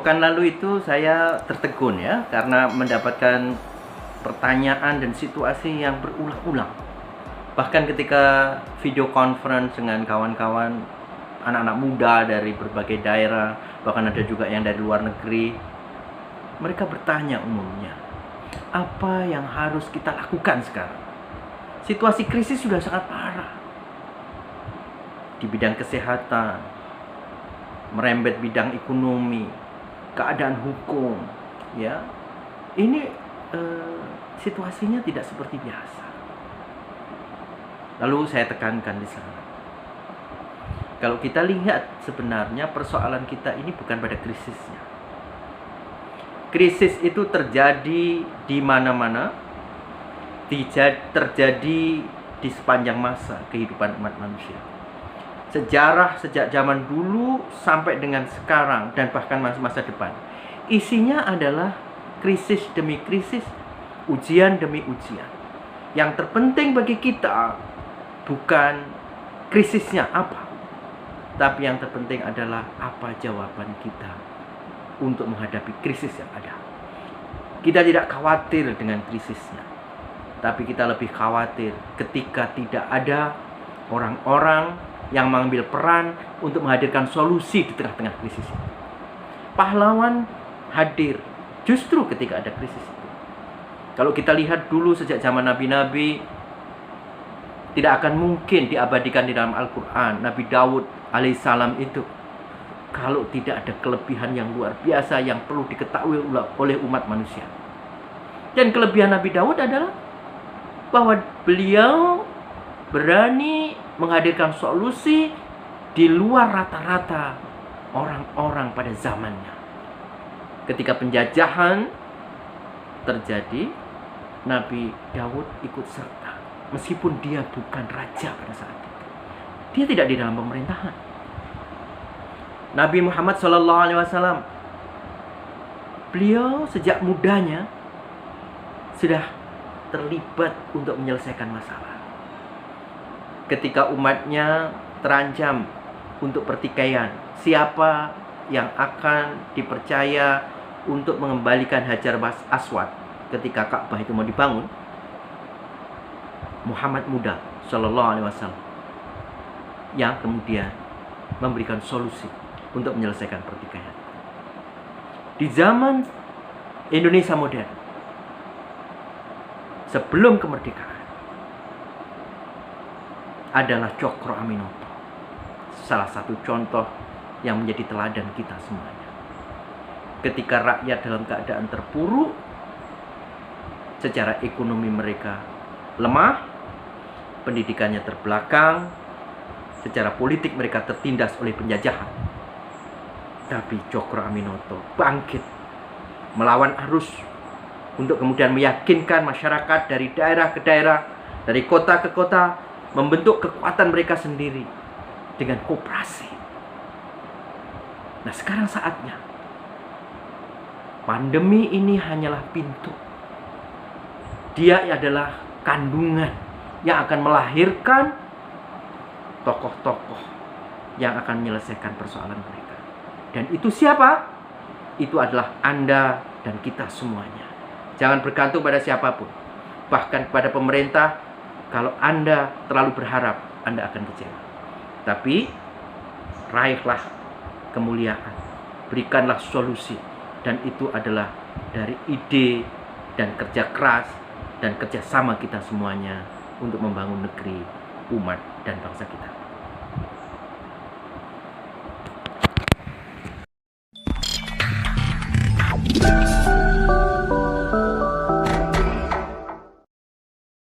Pekan lalu itu saya tertegun ya, karena mendapatkan pertanyaan dan situasi yang berulang-ulang. Bahkan ketika video conference dengan kawan-kawan anak-anak muda dari berbagai daerah, bahkan ada juga yang dari luar negeri, mereka bertanya umumnya, apa yang harus kita lakukan sekarang? Situasi krisis sudah sangat parah di bidang kesehatan, merembet bidang ekonomi, keadaan hukum, ya. Ini situasinya tidak seperti biasa. Lalu saya tekankan di sana, kalau kita lihat sebenarnya persoalan kita ini bukan pada krisisnya. Krisis itu terjadi di mana-mana, terjadi di sepanjang masa kehidupan umat manusia. Sejarah sejak zaman dulu sampai dengan sekarang dan bahkan masa depan, isinya adalah krisis demi krisis, ujian demi ujian. Yang terpenting bagi kita bukan krisisnya apa, tapi yang terpenting adalah apa jawaban kita untuk menghadapi krisis yang ada. Kita tidak khawatir dengan krisisnya, tapi kita lebih khawatir ketika tidak ada orang-orang yang mengambil peran untuk menghadirkan solusi di tengah-tengah krisis itu. Pahlawan hadir justru ketika ada krisis itu. Kalau kita lihat dulu sejak zaman nabi-nabi, tidak akan mungkin diabadikan di dalam Al-Quran Nabi Daud alaihissalam itu kalau tidak ada kelebihan yang luar biasa yang perlu diketahui oleh umat manusia. Dan kelebihan Nabi Daud adalah bahwa beliau berani menghadirkan solusi di luar rata-rata orang-orang pada zamannya. Ketika penjajahan terjadi, Nabi Daud ikut serta. Meskipun dia bukan raja pada saat itu, dia tidak di dalam pemerintahan. Nabi Muhammad SAW, beliau sejak mudanya sudah terlibat untuk menyelesaikan masalah. Ketika umatnya terancam untuk pertikaian, siapa yang akan dipercaya untuk mengembalikan Hajar Aswad ketika Ka'bah itu mau dibangun? Muhammad muda Sallallahu Alaihi Wasallam yang kemudian memberikan solusi untuk menyelesaikan pertikaian. Di zaman Indonesia modern, sebelum kemerdekaan, adalah Cokro Aminoto, salah satu contoh yang menjadi teladan kita semuanya. Ketika rakyat dalam keadaan terpuruk, secara ekonomi mereka lemah, pendidikannya terbelakang, secara politik mereka tertindas oleh penjajahan, tapi Cokro Aminoto bangkit melawan arus untuk kemudian meyakinkan masyarakat dari daerah ke daerah, dari kota ke kota, membentuk kekuatan mereka sendiri dengan koperasi. Nah, sekarang saatnya. Pandemi ini hanyalah pintu. Dia adalah kandungan yang akan melahirkan tokoh-tokoh yang akan menyelesaikan persoalan mereka. Dan itu siapa? Itu adalah Anda dan kita semuanya. Jangan bergantung pada siapapun, bahkan kepada pemerintah. Kalau Anda terlalu berharap, Anda akan kecewa. Tapi raihlah kemuliaan, berikanlah solusi, dan itu adalah dari ide dan kerja keras dan kerjasama kita semuanya untuk membangun negeri, umat, dan bangsa kita.